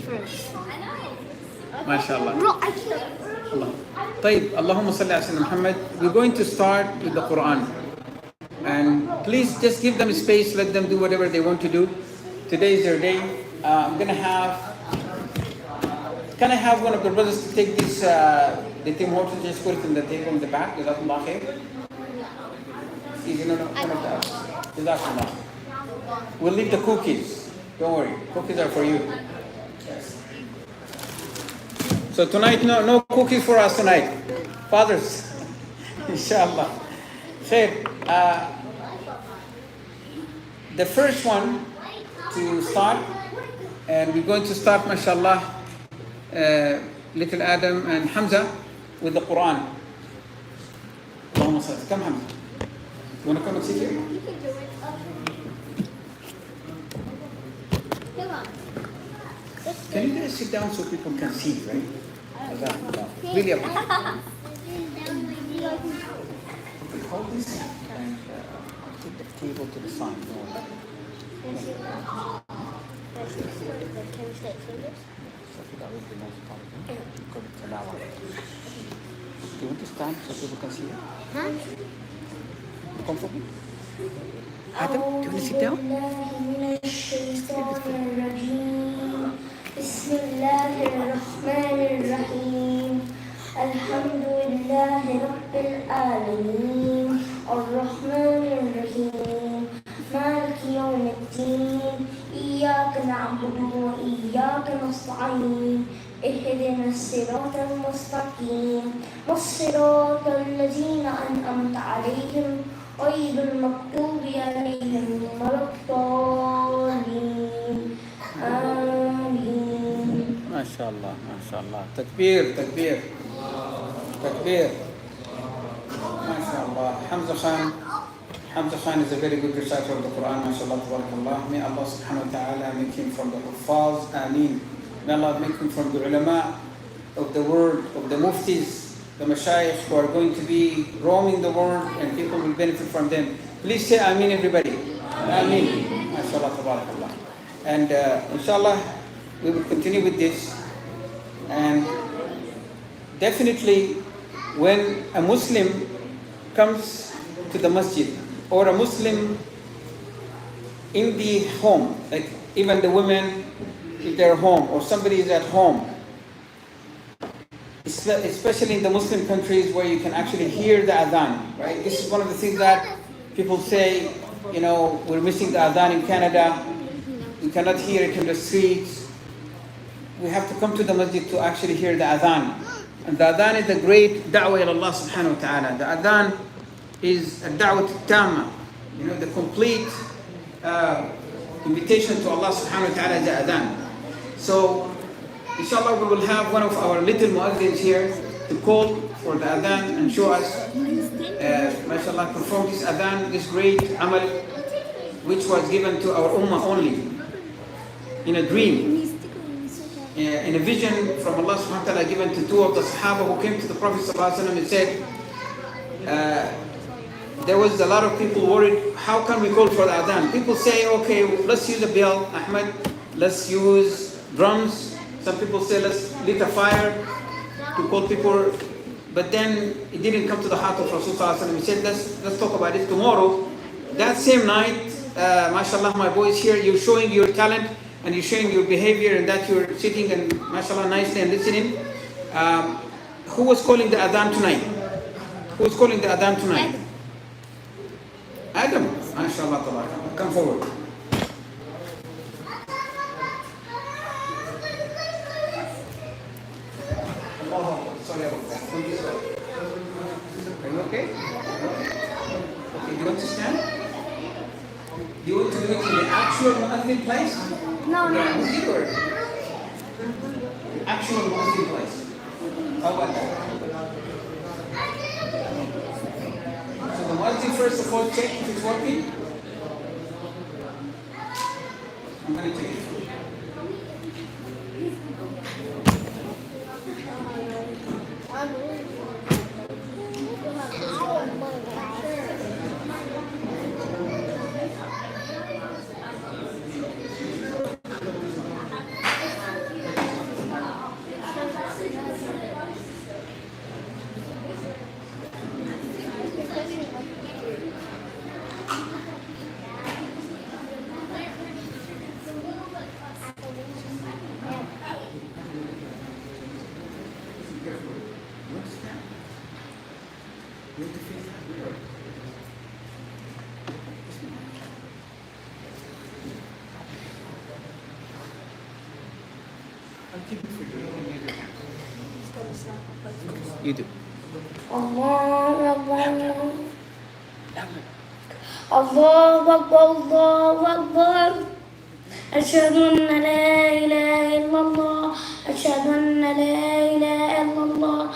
first. MashaAllah. Bro, I can't. Allah. طيب اللهم صل على سيدنا Muhammad. We're going to start with the Quran. And please just give them space, let them do whatever they want to do. Today is their day. I'm going to have, can I have one of the brothers to take this, the Tim Hortons, just put it in the table in the back. Jazakumullah khair. You know, one of the, Jazakumullah. We'll leave the cookies. Don't worry, cookies are for you. So tonight, no cookies for us tonight. Fathers, inshallah. Khair. The first one to start, and we're going to start, mashallah, little Adam and Hamza with the Quran. Allahumma salli. Come, Hamza. You want to come and sit here? You can do it. Come on. Can you guys sit down so people can see, right? Really appreciate it. Hold this and take the table to the side. Can we stay fingers? That would be most important. Do you want to stand so people can see you? Huh? Comfortable? Adam, do you want to sit down? بسم الله الرحمن الرحيم الحمد لله رب العالمين الرحمن الرحيم مالك يوم الدين إياك نعبد وإياك نستعين اهدنا الصراط المستقيم والصراط الذين أنعمت عليهم غير المغضوب عليهم ولا الضالين آمين. MashaAllah, MashaAllah. Takbir, takbir. Takbir. MashaAllah. Hamza Khan is a very good reciter of the Quran. MashaAllah, tabarakallah. May Allah subhanahu wa ta'ala make him from the Huffaz. Ameen. May Allah make him from the ulama of the world, of the muftis, the mashayikh who are going to be roaming the world and people will benefit from them. Please say Ameen, everybody. Ameen. MashaAllah, tabarakallah. And inshallah, we will continue with this. And definitely, when a Muslim comes to the masjid, or a Muslim in the home, like even the women, if they're home, or somebody is at home, especially in the Muslim countries where you can actually hear the adhan, right? This is one of the things that people say, you know, we're missing the adhan in Canada. We cannot hear it in the streets. We have to come to the masjid to actually hear the adhan. And the adhan is the great da'wah ila Allah subhanahu wa ta'ala. The adhan is a da'wah tamma, you know, the complete invitation to Allah subhanahu wa ta'ala is the adhan. So, inshallah, we will have one of our little muazzins here to call for the adhan and show us, mashallah, perform this adhan, this great amal, which was given to our ummah only. In a dream, in a vision from Allah subhanahu wa ta'ala given to two of the Sahaba who came to the Prophet sallallahu alaihi wasallam and said, there was a lot of people worried, how can we call for the adhan? People say, okay, let's use a bell, Ahmed, let's use drums. Some people say, let's lit a fire to call people. But then it didn't come to the heart of Rasul sallallahu alaihi wasallam. He said, let's talk about it tomorrow. That same night, mashallah, my boys here, you're showing your talent and you're showing your behavior and that you're sitting and mashallah nicely and listening. Who was calling the adhan tonight? Who was calling the adhan tonight? Adam. Mashallah, tabarakallah. Come forward. Sorry about that. Are you okay? Okay, do you want to stand? Do you want to do it in the actual muazzin place? No, no. Actual muazzin place. How about that? So the muazzin first of all check if it's working. I'm going to check it. I'll keep it for you. You do. Allahu Akbar. Allahu Akbar, Allahu Akbar. أشهد أن لا إله إلا الله أشهد أن لا إله إلا الله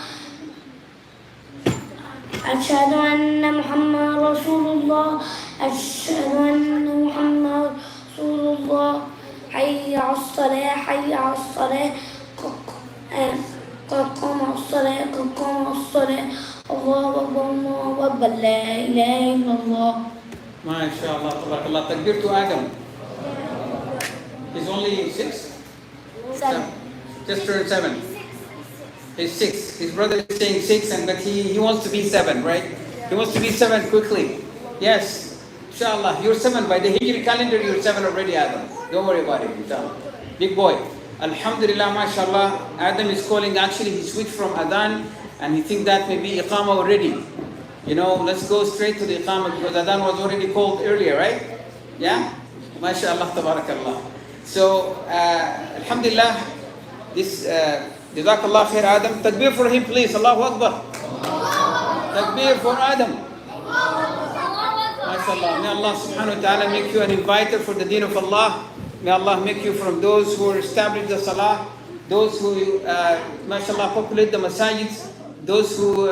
أشهد أن محمد رسول الله أشهد أن محمد رسول الله حي على الصلاة حي على الصلاة قد قام الصلاة قد قام الصلاة الله أكبر الله أكبر لا إله إلا الله. ما شاء الله تبارك الله. تكبير to Adam. He's only 6? 7. Just turned 7. He's 6. His brother is saying 6, but he wants to be 7, right? He wants to be 7 quickly. Yes. Inshallah. You're 7. By the Hijri calendar, you're 7 already, Adam. Don't worry about it, inshallah. Big boy. Alhamdulillah, mashallah. Adam is calling. Actually, he switched from Adhan, and he thinks that may be Iqamah already. You know, let's go straight to the Iqamah because Adhan was already called earlier, right? Yeah? MashaAllah, tabarakallah. So, Alhamdulillah, this, Jazakallah khair Adam. Takbir for him, please. Allahu Akbar. Takbir for Adam. MashaAllah. May Allah subhanahu wa ta'ala make you an inviter for the deen of Allah. May Allah make you from those who establish the salah, those who, mashallah, populate the masajids, those who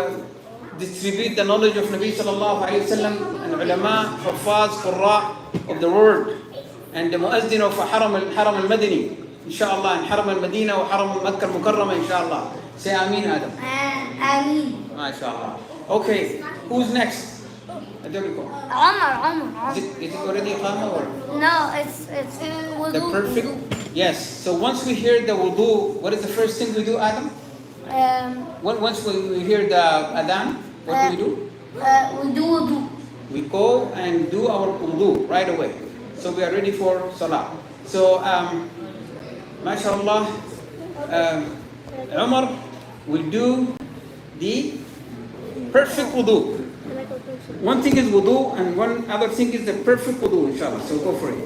distribute the knowledge of Nabi sallallahu alayhi wa sallam, and ulama, hufaz, qurra of the word. And the muazzin of Haram al-Madini, inshallah, and Haram al-Madina or Haram al-Makkah al-Mukarrama, inshallah. Say Ameen, Adam. Ameen. MashaAllah. Okay, who's next? Omar. Is it already Iqamah or? No, it's wudu. The perfect? Yes. So once we hear the wudu, what is the first thing we do, Adam? Once we hear the adhan, what do we do? We do wudu. We go and do our wudu right away. So we are ready for salah. So, mashallah, Umar will do the perfect wudu. One thing is wudu and one other thing is the perfect wudu, inshallah. So go for it.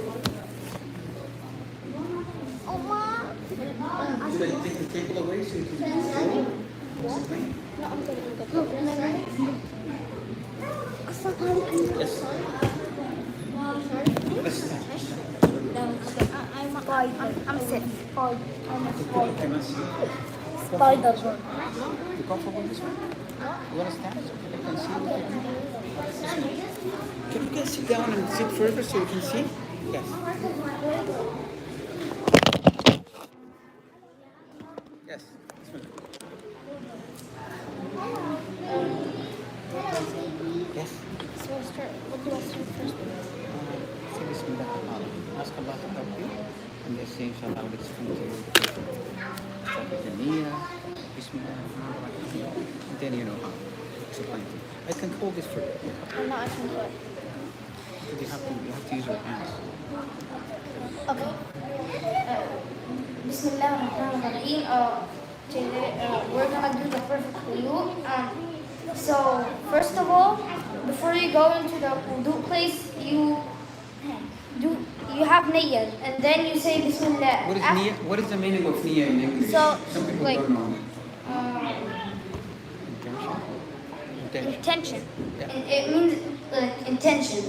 Should I take the table away so you can go? Yes. Let's start. I'm sick. Okay, let's see. Spider. You comfortable this one? You want to stand so people can see what you're doing? Can you guys sit down and sit further so you can see? Yes. Yes. This one. Yes. So what do I start first? Say Bismillah. Ask Allah to help you. And they say, inshallah, I will explain to you. Start with the niyyah. Bismillah. And then you know how. Explain to you. I can hold this for you. No, I can do it. But you have to use your hands. Okay. Bismillah ar-Rahman ar-Rahim. We're gonna do the perfect wudu. So first of all, before you go into the wudu place, you have niyyah, and then you say Bismillah. What is niyyah? What is the meaning of niyyah in English? So, some people like, don't know. Intention. Yeah. It means intention.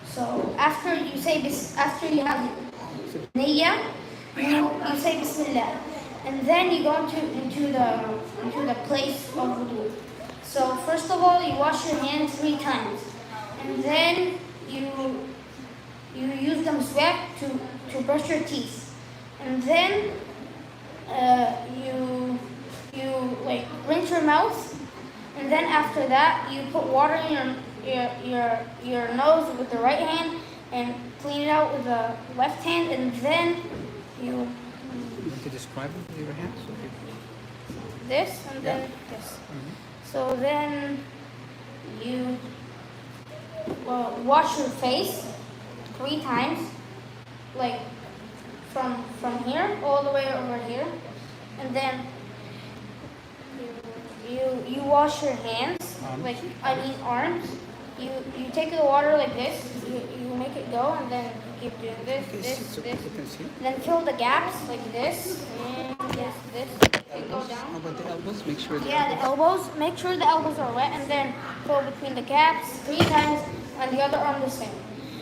So after you say after you have niyyah, you say Bismillah, and then you go into the place of wudu. So first of all, you wash your hands 3 times, and then you use them sweat to brush your teeth, and then you like rinse your mouth, and then after that you put water in your nose with the right hand and clean it out with the left hand, and then you Want to describe it with your hands? this and then this. So then you wash your face 3 times, like from here all the way over here, and then you wash your hands, like I mean arms. You take the water like this, you make it go, and then you keep doing this, then fill the gaps like this, and is this. You go How down. about the elbows? Make sure Yeah, the elbows. Make sure the elbows are wet, and then go between the gaps 3 times, and the other arm the same.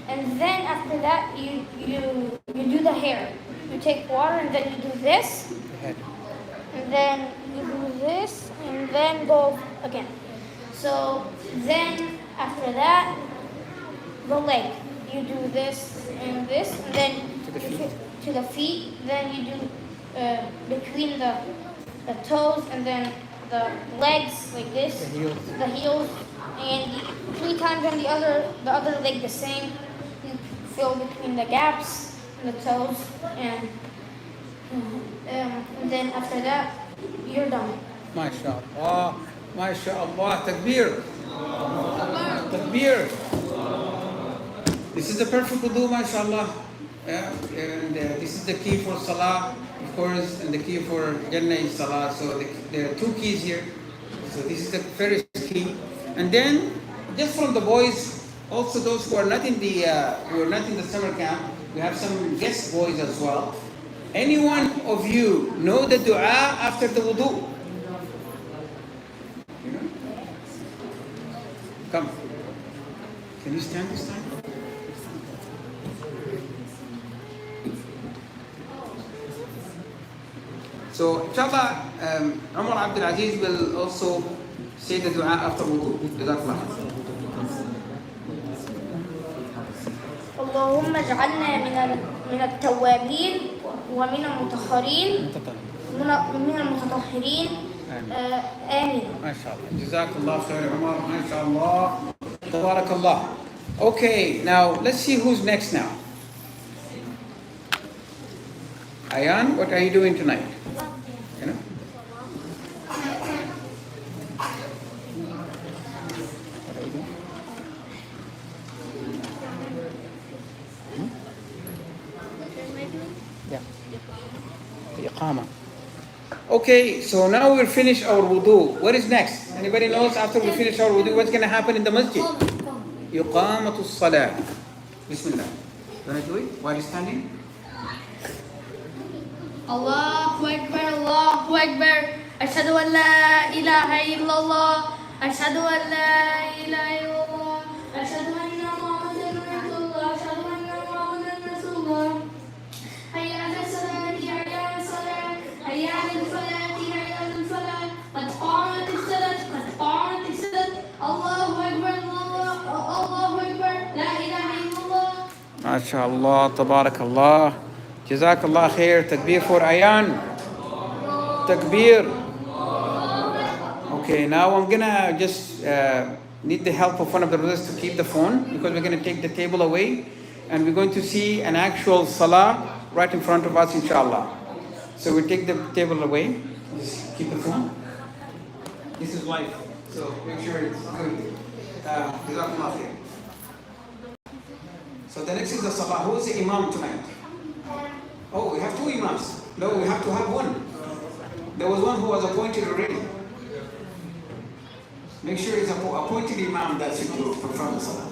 And then after that, you do the hair. You take water, and then you do this, the head. and then you do this, and then go again. So then after that, the leg. You do this, and then To the you feet. to the feet. Then you do between the toes, and then the legs like this. The heels. The heels, and 3 times on the other leg the same. You fill between the gaps and the toes, and then after that, you're done. MashaAllah. MashaAllah. Takbir. Takbir. This is the perfect wudu, mashallah. Yeah, and this is the key for salah, of course, and the key for Jannah is salah. So there are 2 keys here. So this is the first key. And then, just from the boys, also those who are not in the summer camp, we have some guest boys as well. Anyone of you know the dua after the wudu? You know? Come. Can you stand this time? So, inshallah, Umar Abdul Aziz will also say the dua after wudu. Jazakallah. اللهم اجعلنا من التوابين ومن المتطهرين من المتطهرين آمين. MashaAllah. Jazakallah khair, Umar. MashaAllah. Tabarakallah. Okay, now let's see who's next now. Ayan, what are you doing tonight? You know? What are you doing? Yeah. The iqama. Okay, so now we'll finish our wudu. What is next? Anybody knows after we finish our wudu, what's going to happen in the masjid? Iqamatu salah. Bismillah. You want to do it while you're standing? Allahu Akbar, Allahu Akbar. Ashhadu an la ilaha illallah. Ashhadu an la ilaha illallah. Ashhadu anna Muhammadan Rasulullah. Ashhadu anna Muhammadan Rasulullah. Hayya ala salati, hayya ala salat. Hayya ala salati, hayya ala salat. Qad qamatis salat, qad qamatis salat. Allahu Akbar, Allahu Akbar. La ilaha illallah. MashaAllah, tabarakallah. Jazakallah khair. Takbir for Ayan. Takbir. Okay, now I'm gonna just need the help of one of the brothers to keep the phone, because we're gonna take the table away and we're going to see an actual salah right in front of us, inshallah. So we take the table away. Just keep the phone. This is live, so make sure it's good. Jazakallah khair. So the next is the salah. Who is the imam tonight? Oh, we have 2 imams. No, we have to have one. There was one who was appointed already. Make sure it's appointed imam that should do perform the salah.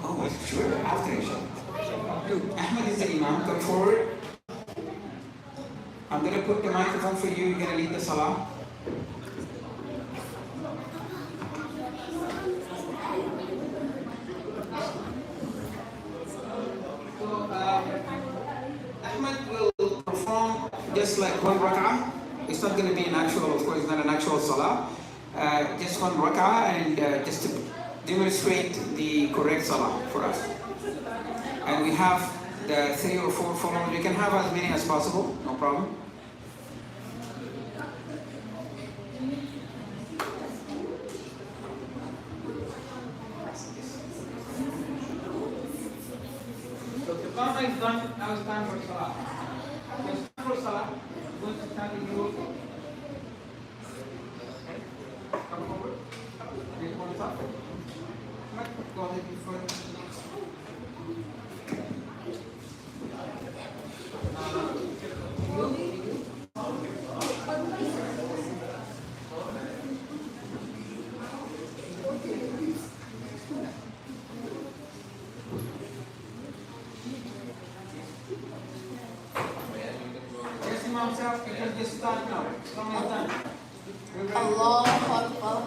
Oh, sure, after Isha. Dude, Ahmed is the imam. Come forward. I'm going to put the microphone for you. You're going to lead the salah. Ahmed will perform just like 1 rak'ah. It's not going to be an actual, of course, it's not an actual salah. Just 1 rak'ah, and just to demonstrate the correct salah for us. And we have the 3 or 4 followers. We can have as many as possible, no problem. So the Qama is done, now it's time for salah. It's time for salah. We're going to start the group. Come forward. Please go on top. Go ahead before. himself, you can just start now. Islam is done. Allahu Akbar.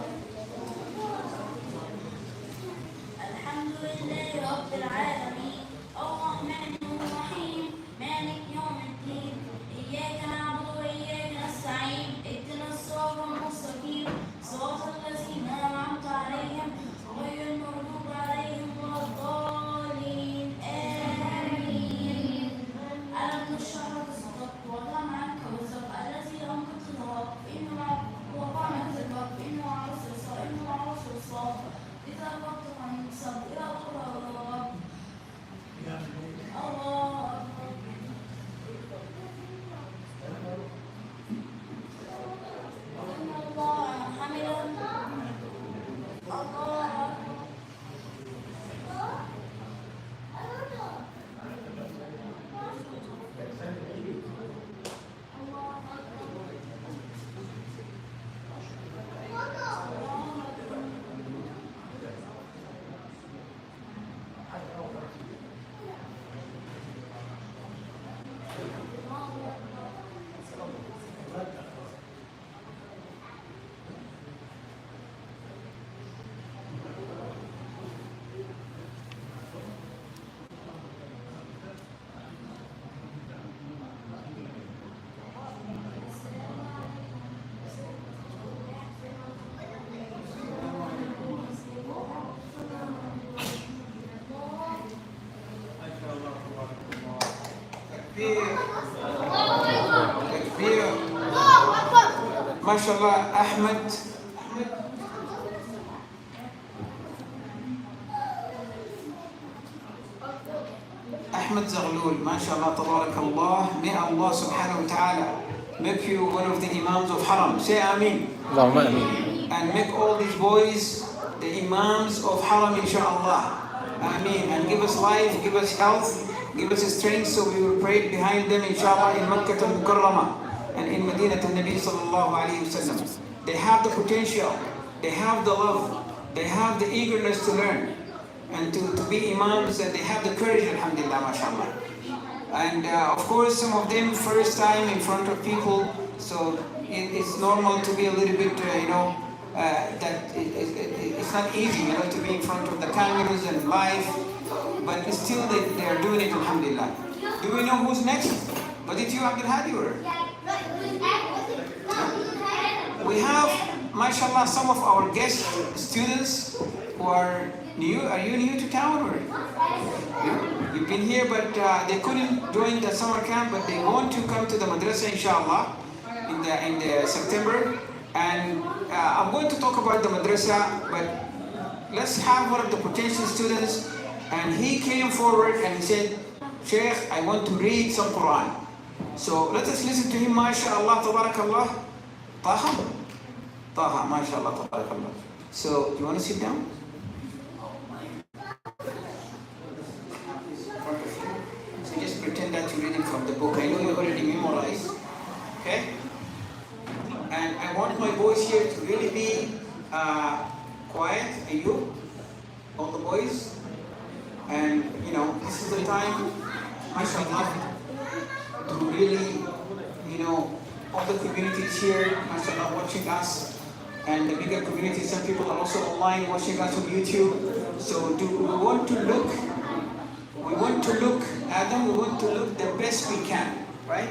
الحمد لله رب العالمين الرحمن الرحيم مالك يوم الدين إياك نعبد وإياك نستعين اهدنا الصراط المستقيم صراط الذين أنعمت عليهم غير المغضوب عليهم ولا الضالين آمين ألم نشرح لك صدرك ووضعنا عنك وزرك الذي أنقض ظهرك ووضعنا ذكرك إنه مع العسر يسرا إنه مع العسر يسرا إذا فرغت فانصب إلى ربك الله الله حمده الله Takbir. MashaAllah, Ahmed. Ahmed Zaghlul, MashaAllah, Tabarakallah. May Allah subhanahu wa ta'ala make you one of the Imams of Haram. Say Ameen. Allahumma ameen. And make all these boys the Imams of Haram, inshaAllah. Ameen. And give us life, give us health, give us strength so we will pray behind them, inshaAllah, in Makkah al-Mukarramah and in Medina al-Nabi sallallahu alayhi wa sallam. They have the potential, they have the love, they have the eagerness to learn and to be Imams, and they have the courage, alhamdulillah, mashallah. And of course, some of them first time in front of people, so it's normal to be a little bit, that it's not easy, to be in front of the cameras and live, but still they are doing it, alhamdulillah. Do we know who's next? Was it you, Abdul Hadi, or? We have, mashallah, some of our guest students who are new. Are you new to town, or? You've been here, but they couldn't join the summer camp, but they want to come to the madrasa, inshallah, in the September. And I'm going to talk about the madrasa, but let's have one of the potential students. And he came forward and he said, Sheikh, I want to read some Quran. So let us listen to him, mashallah, tabarakallah. Taha? Taha, mashallah, tabarakallah. So, do you want to sit down? So just pretend that you're reading from the book. I know you already memorized. Okay? And I want my boys here to really be quiet. And you, all the boys. And this is the time, mashallah, to really, all the communities here, mashallah, watching us, and the bigger community. Some people are also online watching us on YouTube. So we want to look, Adam, we want to look the best we can, right?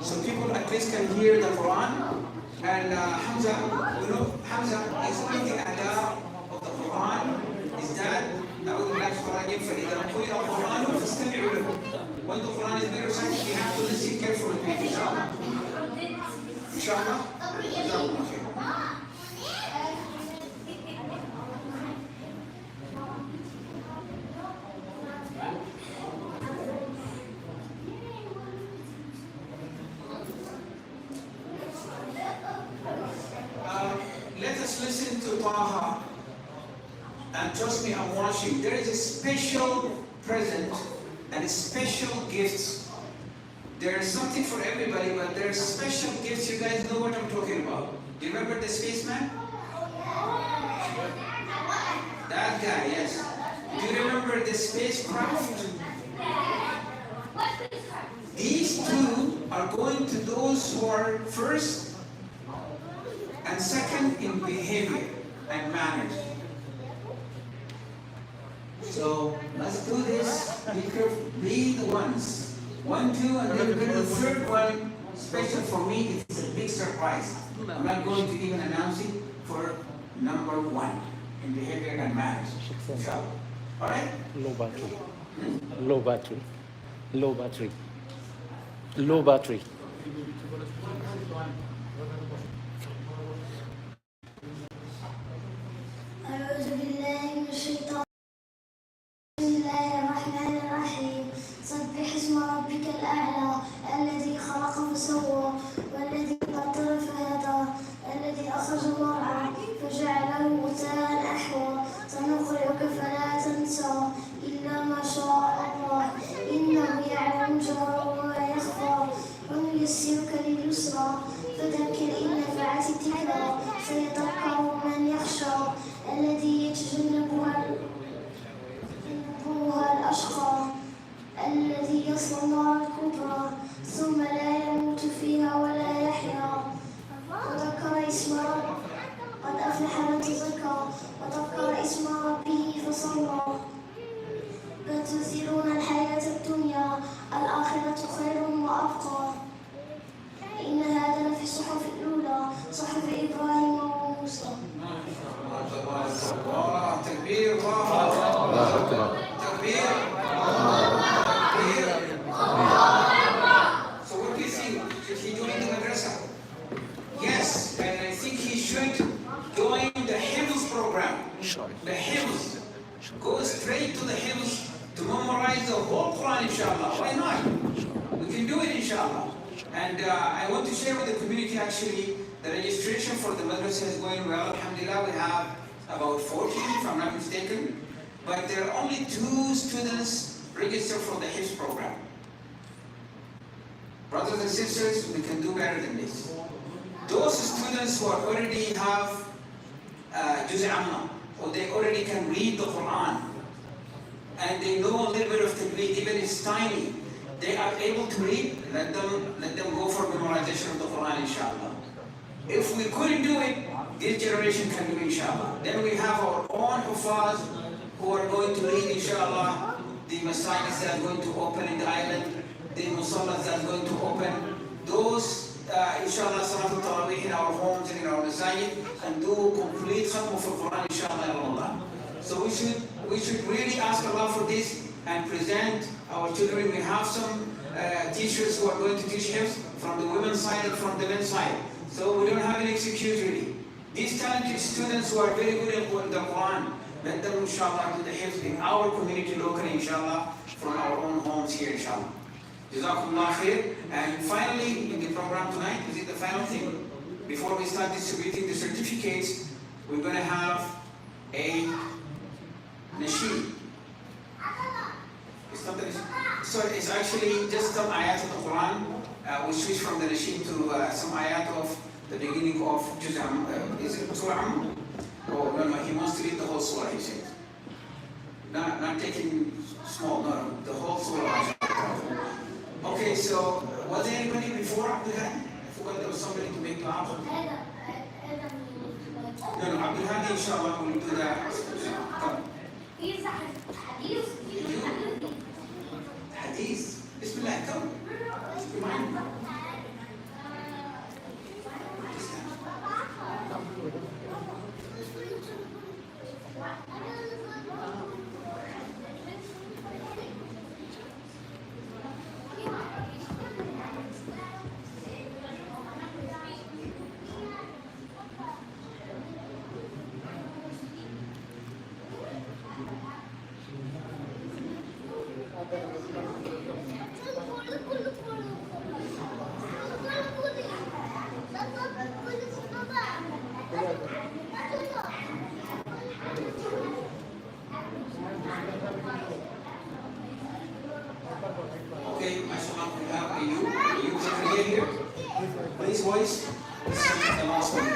So people at least can hear the Quran. And Hamza, Hamza is reading the adab of the Quran. Is that? أعوذ بالله من الشيطان الرجيم فإذا قرئ القرآن فاستمعوا له. When the Quran is being recited, you have to listen carefully to it, inshallah. Inshallah. Jazakumullah khair. Let us listen to Taha. And trust me, I'm watching. There is a special present and special gifts. There's something for everybody, but there's special gifts. You guys know what I'm talking about. Do you remember the spaceman? That guy, yes. Do you remember the spacecraft? These two are are going to those who are first and second in behavior and manners. So let's do this. Be careful. Be the ones. 1, 2, and then we're going to the third one. Special for me, it's a big surprise. I'm not going to even announce it for number 1 in behavior and manners. Inshallah. All right? Low battery. Low battery. Low battery. Low battery. أعوذ بالله من الشيطان. بسم الله الرحمن الرحيم. سبح اسم ربك الأعلى الذي خلق فسوى والذي قدر فهدى الذي أخرج المرعى فجعله غثاء أحوى سنقرئك فلا تنسى إلا ما شاء الله إنه يعلم الجهر وما يخفى ونيسرك لليسرى فذكر إن نفعت الذكرى سيذكر من يخشى الذي يتجنبها الأشقى الذي يصلى النار الكبرى ثم لا يموت فيها ولا يحيا وذكر اسم قد أفلح من تزكى وذكر اسم ربه فصلى بل تؤثرون الحياة الدنيا الآخرة خير وأبقى إن هذا لفي الصحف الأولى صحف إبراهيم وموسى. تكبير الله أكبر. تكبير. So what do you think? Should he join the madrasa? Yes, and I think he should join the Hifz program. The Hifz. Go straight to the Hifz to memorize the whole Quran, inshallah. Why not? We can do it, inshallah. And I want to share with the community actually the registration for the madrasa is going well. Alhamdulillah, we have about 14, if I'm not mistaken. But there are only 2 students registered for the Hifz program. Brothers and sisters, we can do better than this. Those students who already have Juz' Amma, or they already can read the Quran, and they know a little bit of Tajweed, even it's tiny, they are able to read, let them go for memorization of the Quran, inshallah. If we couldn't do it, this generation can do it, inshallah. Then we have our own Hufaz who are going to read, inshallah, the masajids that are going to open in the island, the musallas that are going to open. Those, inshallah, Salatul Tarawih in our homes and in our masajid, and do complete khatm of the Quran, inshallah. So we should really ask Allah for this and present our children. We have some teachers who are going to teach hifz from the women's side and from the men's side. So we don't have any excuse really. These talented students who are very good at the Quran, let them inshallah do the hifz in our community locally, inshallah, from our own homes here, inshallah. Jazakumullah khair. And finally, in the program tonight, is it the final thing? Before we start distributing the certificates, we're going to have a nasheed. So it's actually just some ayat of the Quran. We switch from the nasheed to some ayat of the beginning of Juz' is it Surah Am? Oh, no, he wants to read the whole surah, he says. Not taking small, no, the whole surah. Okay, so was there anybody before Abdul Hadi? I forgot there was somebody to make dua. No, Abdul Hadi, inshallah, will do that. Come. Hadith. Bismillah, come. Remind me. Okay, mashallah, we have a you secretary here. Please voice. This is the last one.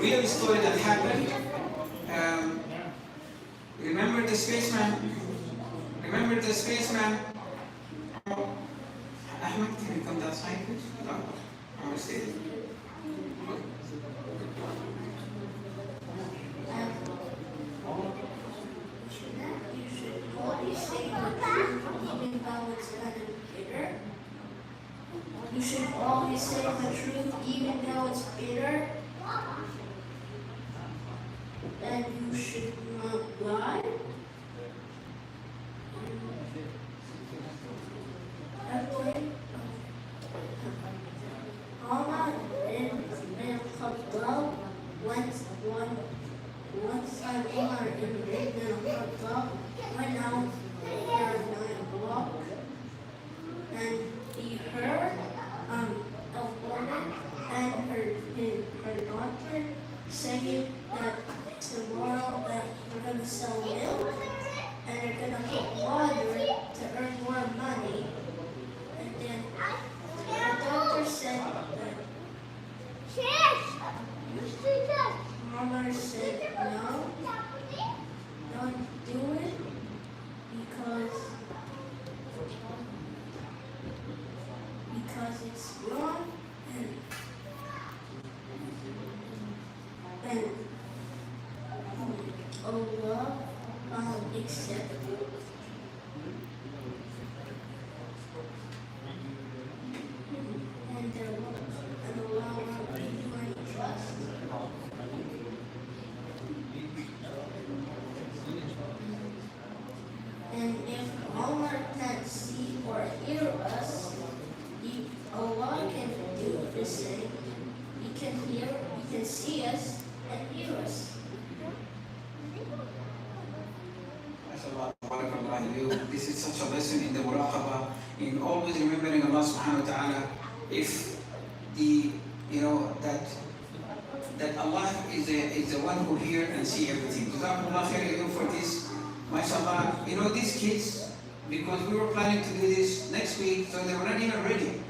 real story that happened. Remember the spaceman? Remember the spaceman? Ahmed, can you come that side, please? No, I'm gonna stay there. You should always say the truth even though it's kind of bitter. You should always say the truth even though it's bitter. And you should not lie. Okay. Omar ibn al-Khattab once an Omar ibn al-Khattab went out for 9 o'clock and he heard a woman and her daughter saying that tomorrow that we're going to sell milk and they're going to put water to earn more money. And then the doctor said that Mama said no, don't do it because it's wrong and Allah accept it. And Allah will give you any trust. And if Allah can't see or hear us, Allah can do the same. He can see us and hear us. This is such a lesson in the muraqabah, in always remembering Allah subhanahu wa ta'ala. If that Allah is the one who hear and see everything. Jazakumullah khair for this. MashaAllah, these kids, because we were planning to do this next week, so they were not even ready.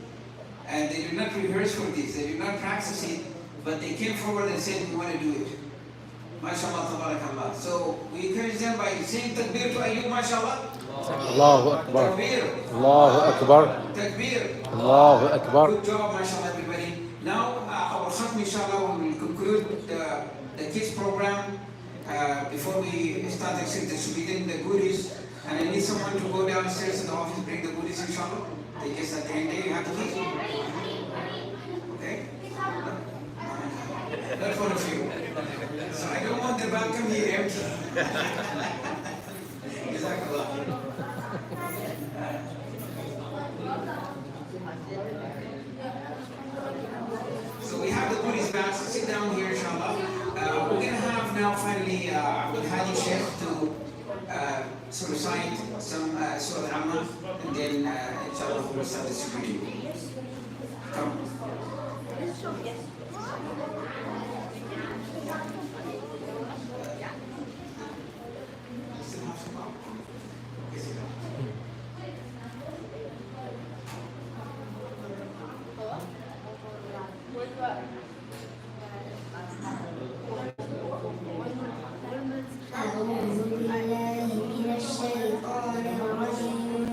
And they did not rehearse for this, they did not practice it, but they came forward and said, we want to do it. MashaAllah, tabarakallah. So we encourage them by saying takbir to Ayyub, MashaAllah. Allahu Akbar. Takbir. Allahu Akbar. Takbir. Allahu Akbar. Good job, MashaAllah, everybody. Now, our khatm, inshallah, will conclude the kids program. Before we start distributing the goodies, and I need someone to go downstairs to the office, bring the goodies, inshallah. They just at the end there, you have to keep. Okay? Not for a few. So I don't want the balcony empty. Jazakallah. So we have the goodies back, so sit down here, inshallah. We're going to have now finally Abdul Hadi Sheikh to recite some Surah Al-Amma, and then inshallah we'll start distributing. Come. أعوذ بالله من الشيطان الرجيم.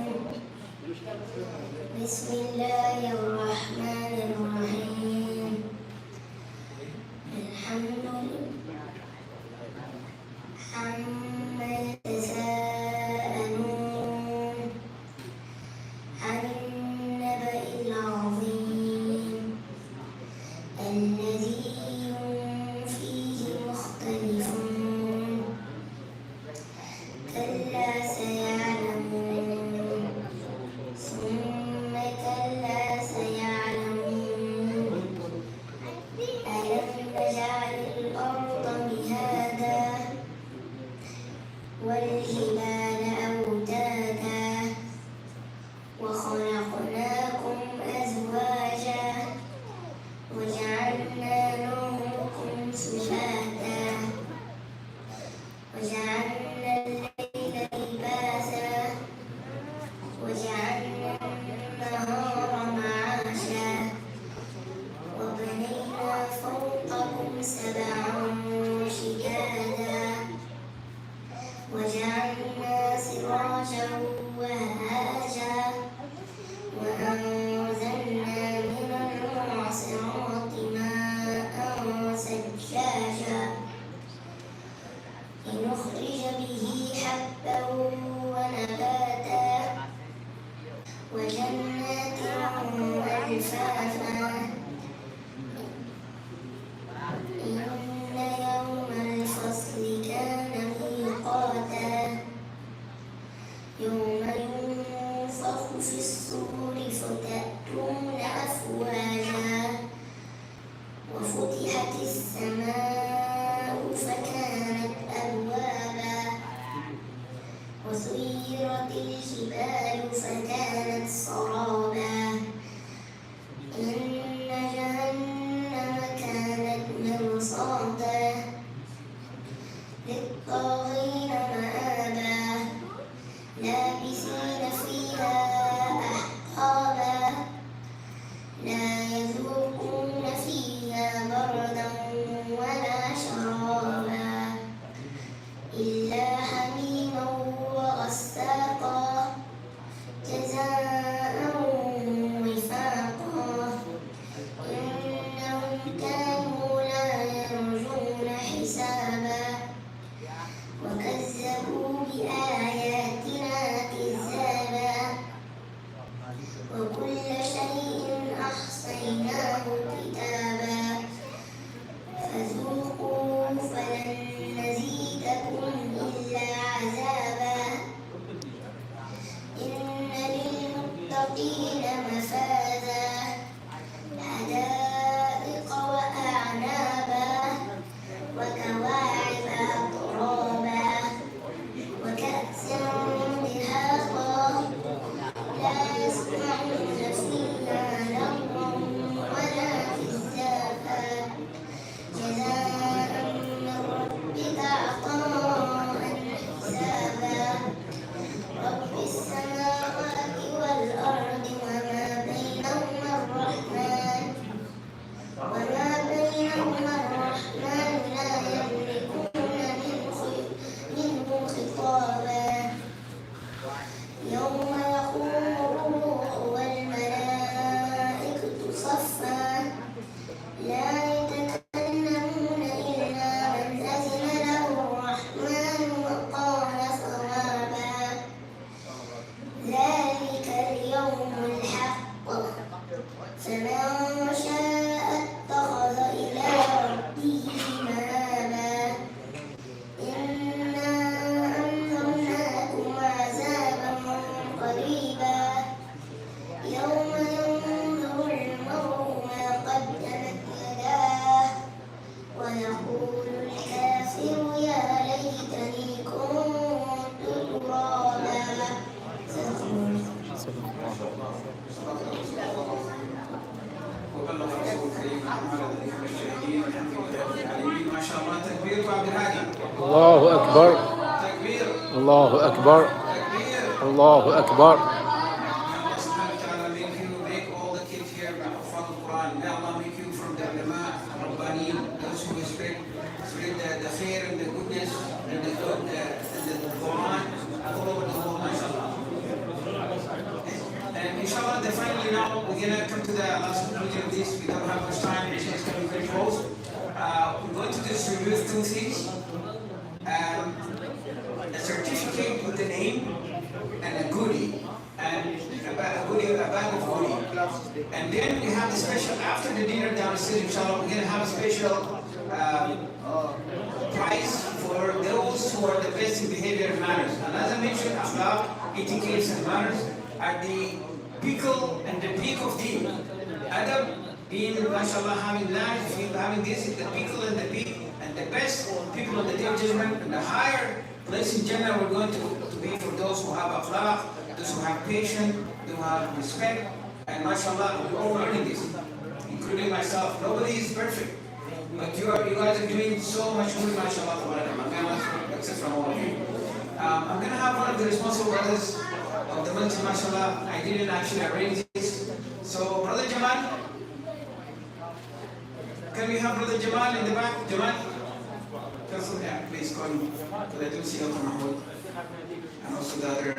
بسم الله الرحمن الرحيم. الحمد لله عما يتساءلون عن النبأ العظيم الذي هم فيه مختلفون. كلا سيعلمون ثم كلا سيعلمون. ألم نجعل الأرض مهادا والجبال أوتادا وخلقناكم أزواجا وجعلنا نومكم سباتا وجعلنا الليل لباسا وجعلنا النهار معاشا وبنينا فوقكم سبعا وجعلنا سراجا وهاجا وأنزلنا من المعصرات ماء ثجاجا لنخرج به حبا ونباتا وجنات ألفافا إن يوم الفصل كان ميقاتا يوم ينفخ في الصور فتأتون أفواجا وفتحت السماء فكانت أبوابا وسيرت الجبال فكانت سرابا إن جهنم كانت مرصادا للطاغين مآبا لابسين فيها أحقابا لا يذوقون فيها بردا ولا شرابا إلا حميما وغساقا جزاء وفاقا إنهم كانوا لا يرجون حسابا وكذبوا بآياتنا كذابا وكل شيء أحصيناه كتابا فذوقوا فلن نزيدكم إلا عذابا إن للمتقين مفازا حدائق وأعنابا وكواعب أترابا وكأسا دهاقا لا يسمعون فيها لغوا ولا كذابا جزاء من ربك عطاء حسابا رب السماوات والأرض وما بينهما الرحمن لا يملكون منه خطابا يوم يقوم الروح والملائكة صفا لا يتكلمون إلا من أذن له الرحمن وقال صوابا ذلك اليوم الحق فمن شاء اتخذ إلى ربه مآبا إنا أنذرناكم عذابا قريبا يوم ينظر المرء ما قدمت يداه ويقول الكافر يا ليتني كنت ترابا وبلغ رسول الكريم محمد من الشهيدين والحمد لله رب العالمين. ما شاء الله. تكبير وعبد الهادي. الله أكبر. تكبير. الله أكبر. تكبير. الله أكبر. Allah subhanahu wa ta'ala make all the kids here follow the Quran. May Allah make you from the ulama, Rabbani, those who spread the khair and the goodness and the good and the Quran all over the world, mashallah. And inshallah, finally now we're going to come to the last conclusion of this. We don't have much time, it's coming very close. We're going to distribute two things. A certificate with the name and a goodie. And a bag of goodie. And then we have the special, after the dinner downstairs, inshallah, we're going to have a special prize for those who are the best in behavior and manners. And as I mentioned, akhlaq, etiquettes and manners are the pickle and the peak of deen. Adam being, mashallah, having life, having this, the pickle and the peak, and the best people on the day of judgment, and the higher place in general we're going to be for those who have akhlaq, those who have patience, those who have respect, and mashallah, we're all learning this, including myself. Nobody is perfect, but you guys are doing so much good, mashallah, except from all of you. I'm going to have one of the responsible brothers of the Masjid, mashallah. I didn't actually arrange this. So, Brother Jamal, can we have Brother Jamal in the back? Jamal? Council, yeah, please call me. But I do see Dr. Mahmoud and also the other